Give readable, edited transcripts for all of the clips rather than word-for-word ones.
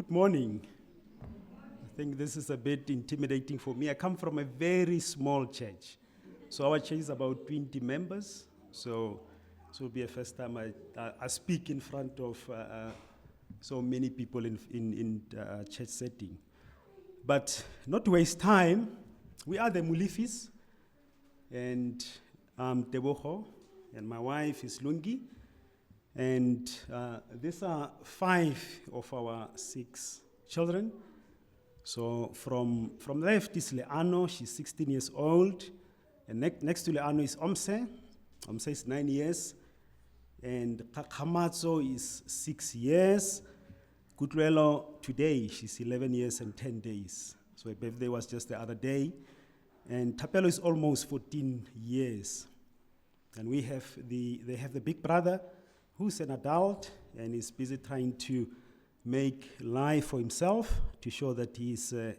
Good morning. I think this is a bit intimidating for me. I come from a very small church. So our church is about 20 members. So it will be a first time I speak in front of so many people in church setting. But not to waste time, we are the Molefis, and I'm Tebogo, and my wife is Lungi. And these are 5 of our 6 children. So from left is Leano, she's 16 years old. And next to Leano is Omse. Omse is 9 years. And Kakamatso is 6 years. Kutlwelo today, she's 11 years and 10 days. So her birthday was just the other day. And Tapelo is almost 14 years. And they have the big brother, who's an adult and is busy trying to make life for himself to show that he's a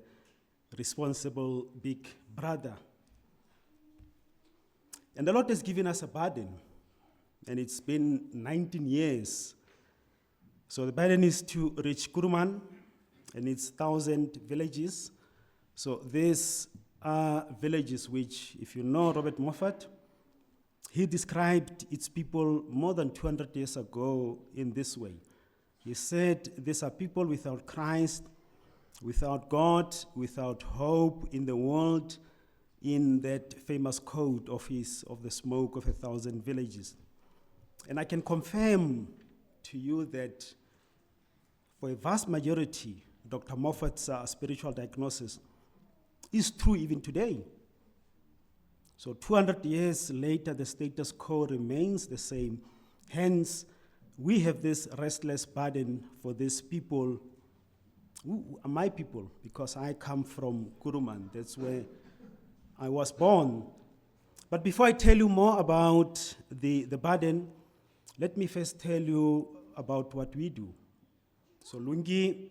responsible big brother. And the Lord has given us a burden, and it's been 19 years. So the burden is to reach Kuruman and its 1,000 villages. So these are villages which, if you know Robert Moffat, he described its people more than 200 years ago in this way. He said, these are people without Christ, without God, without hope in the world, in that famous quote of the smoke of 1,000 villages. And I can confirm to you that for a vast majority, Dr. Moffat's spiritual diagnosis is true even today. So 200 years later, the status quo remains the same. Hence, we have this restless burden for these people, who are my people, because I come from Kuruman. That's where I was born. But before I tell you more about the burden, let me first tell you about what we do. So Lungi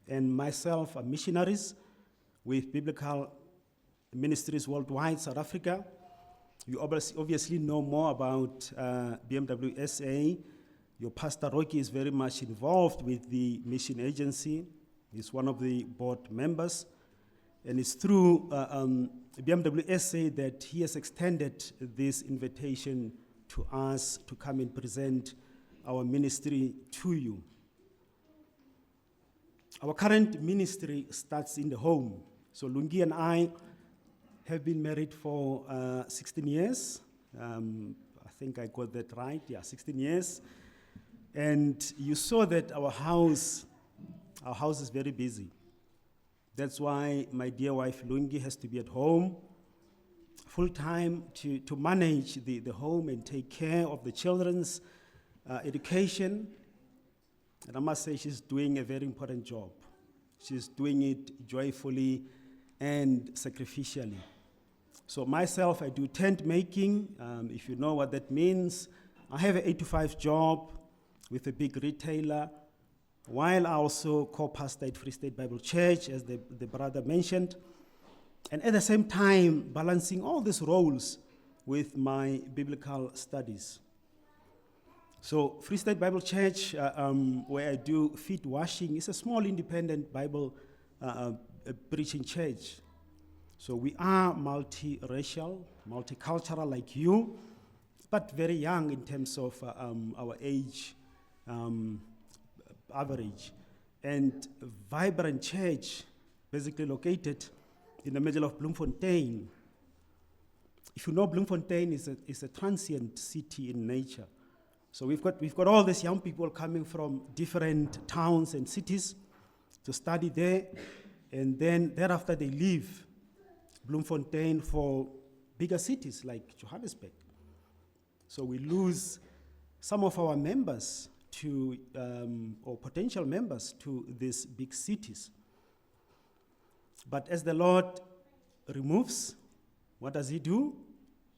and myself are missionaries with biblical ministries worldwide, South Africa. You obviously know more about BMWSA. Your pastor Rocky is very much involved with the mission agency. He's one of the board members. And it's through BMWSA that he has extended this invitation to us to come and present our ministry to you. Our current ministry starts in the home. So Lungi and I have been married for 16 years. I think I got that right. Yeah, 16 years. And you saw that our house is very busy. That's why my dear wife Lungi has to be at home full time to manage the home and take care of the children's education. And I must say she's doing a very important job. She's doing it joyfully and sacrificially. So myself, I do tent making. If you know what that means, I have an 8-to-5 job with a big retailer, while I also co-pastor at Free State Bible Church, as the brother mentioned, and at the same time, balancing all these roles with my biblical studies. So Free State Bible Church, where I do feet washing, is a small independent Bible preaching church. So we are multiracial, multicultural like you, but very young in terms of our age average. And vibrant church, basically located in the middle of Bloemfontein. If you know, Bloemfontein is a transient city in nature. So we've got all these young people coming from different towns and cities to study there, and then thereafter they leave Bloemfontein for bigger cities like Johannesburg. So we lose some of our members to, or potential members to these big cities. But as the Lord removes, what does he do?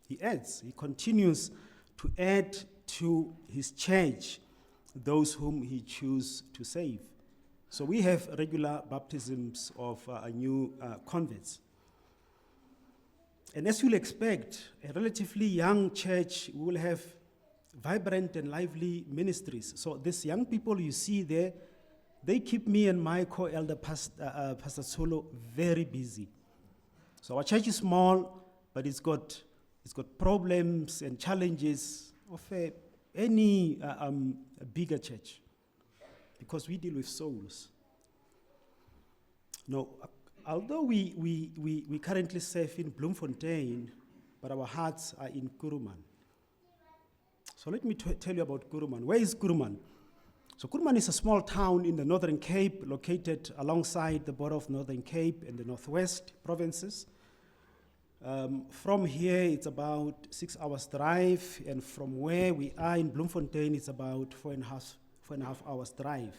He adds. He continues to add to his church those whom he chooses to save. So we have regular baptisms of new converts. And as you'll expect, a relatively young church will have vibrant and lively ministries. So these young people you see there, they keep me and my co-elder, Pastor Solo, very busy. So our church is small, but it's got problems and challenges of any bigger church, because we deal with souls. Now, although we currently serve in Bloemfontein, but our hearts are in Kuruman. So let me tell you about Kuruman. Where is Kuruman? So Kuruman is a small town in the Northern Cape, located alongside the border of Northern Cape and the Northwest provinces. From here, it's about 6 hours drive, and from where we are in Bloemfontein, it's about 4.5 hours drive.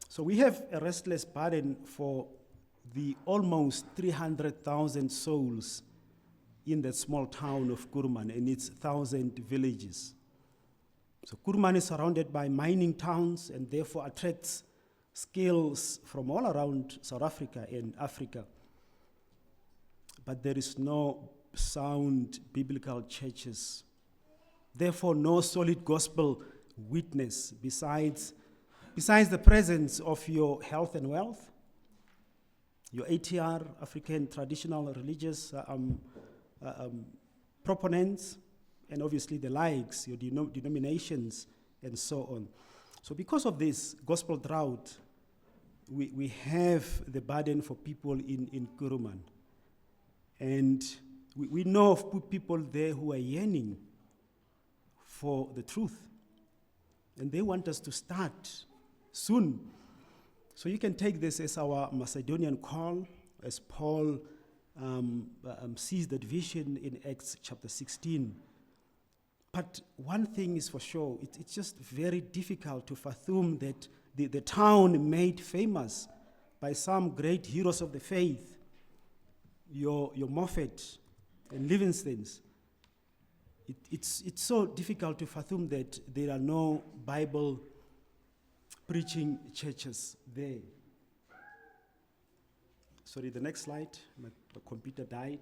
So we have a restless burden for the almost 300,000 souls in that small town of Kuruman and its 1,000 villages. So Kuruman is surrounded by mining towns and therefore attracts skills from all around South Africa and Africa. But there is no sound biblical churches. Therefore, no solid gospel witness besides the presence of your health and wealth, your ATR, African traditional religious proponents, and obviously the likes, your denominations, and so on. So because of this gospel drought, we have the burden for people in Kuruman. And we know of people there who are yearning for the truth. And they want us to start soon. So you can take this as our Macedonian call, as Paul sees that vision in Acts chapter 16. But one thing is for sure, it's just very difficult to fathom that the town made famous by some great heroes of the faith, your Moffat and Livingstones. It's so difficult to fathom that there are no Bible preaching churches there. Sorry, the next slide. My computer died.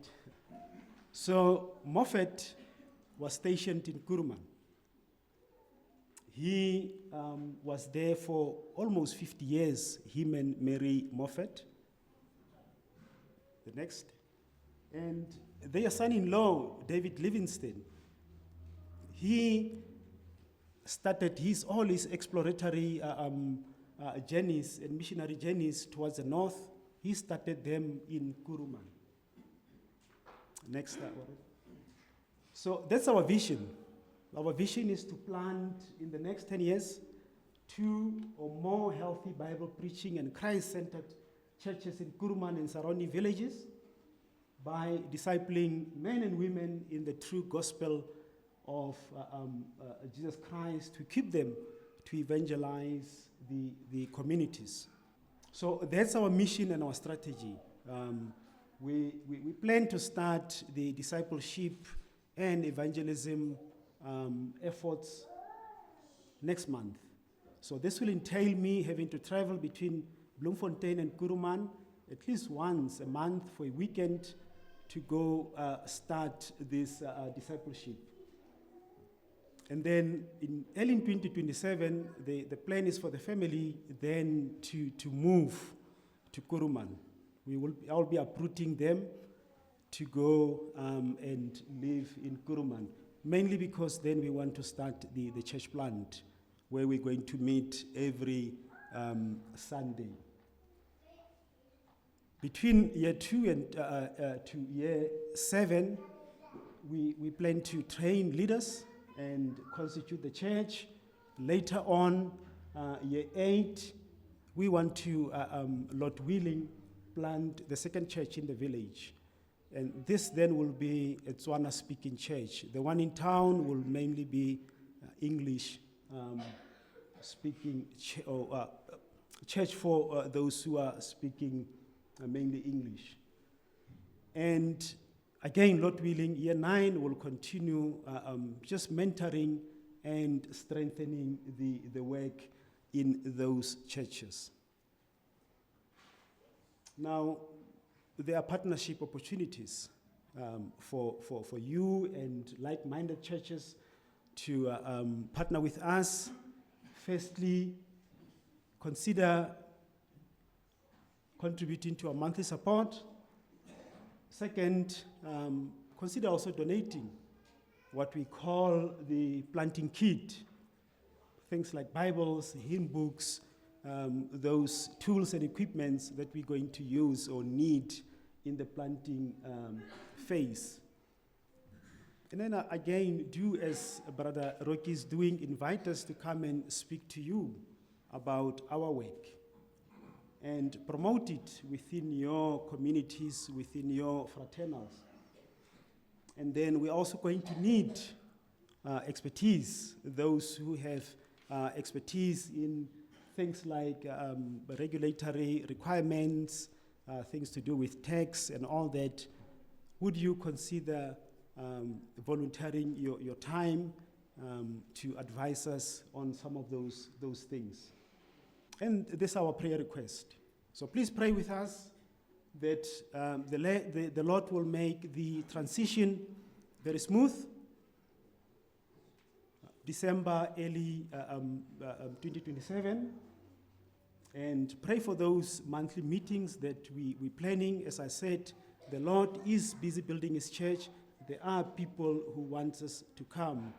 So Moffat was stationed in Kuruman. He was there for almost 50 years, him and Mary Moffat. The next. And their son-in-law, David Livingstone, he started all his exploratory journeys and missionary journeys towards the north. He started them in Kuruman. Next slide. So that's our vision. Our vision is to plant in the next 10 years 2 or more healthy Bible preaching and Christ-centered churches in Kuruman and surrounding villages by discipling men and women in the true gospel of Jesus Christ, to keep them to evangelize the communities. So that's our mission and our strategy. We plan to start the discipleship and evangelism efforts next month. So this will entail me having to travel between Bloemfontein and Kuruman at least once a month for a weekend to go start this discipleship. And then early in 2027, the plan is for the family then to move to Kuruman. I will be uprooting them to go and live in Kuruman, mainly because then we want to start the church plant where we're going to meet every Sunday. Between year 2 and to year 7, we plan to train leaders and constitute the church. Later on, year 8, we want to, Lord willing, plant the second church in the village. And this then will be a Tswana-speaking church. The one in town will mainly be English-speaking church for those who are speaking mainly English. And again, Lord willing, year 9 will continue just mentoring and strengthening the work in those churches. Now, there are partnership opportunities for you and like-minded churches to partner with us. Firstly, consider contributing to our monthly support. Second, consider also donating what we call the planting kit. Things like Bibles, hymn books, those tools and equipments that we're going to use or need in the planting phase. And then again, do as Brother Rocky is doing, invite us to come and speak to you about our work and promote it within your communities, within your fraternals. And then we're also going to need expertise, those who have expertise in things like regulatory requirements, things to do with tax and all that. Would you consider volunteering your time to advise us on some of those things? And this is our prayer request. So please pray with us that the Lord will make the transition very smooth. December, early 2027. And pray for those monthly meetings that we're planning. As I said, the Lord is busy building His church. There are people who want us to come.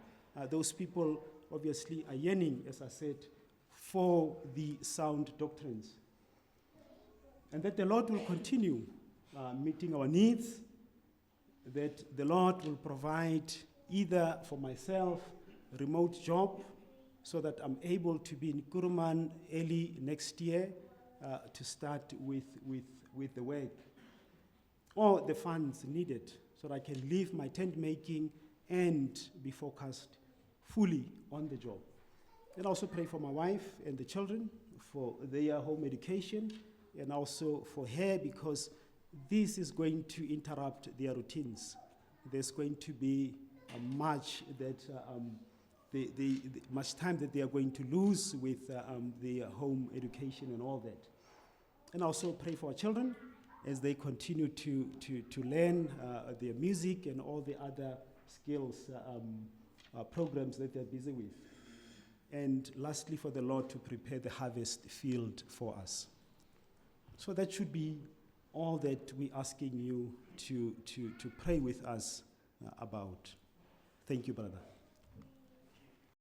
Those people obviously are yearning, as I said, for the sound doctrines. And that the Lord will continue meeting our needs, that the Lord will provide either for myself a remote job so that I'm able to be in Kuruman early next year to start with the work, or the funds needed so that I can leave my tent making and be focused fully on the job. And also pray for my wife and the children for their home education, and also for her, because this is going to interrupt their routines. There's going to be much time that they are going to lose with their home education and all that. And also pray for our children as they continue to learn their music and all the other skills programs that they're busy with. And lastly, for the Lord to prepare the harvest field for us. So that should be all that we're asking you to pray with us about. Thank you, brother.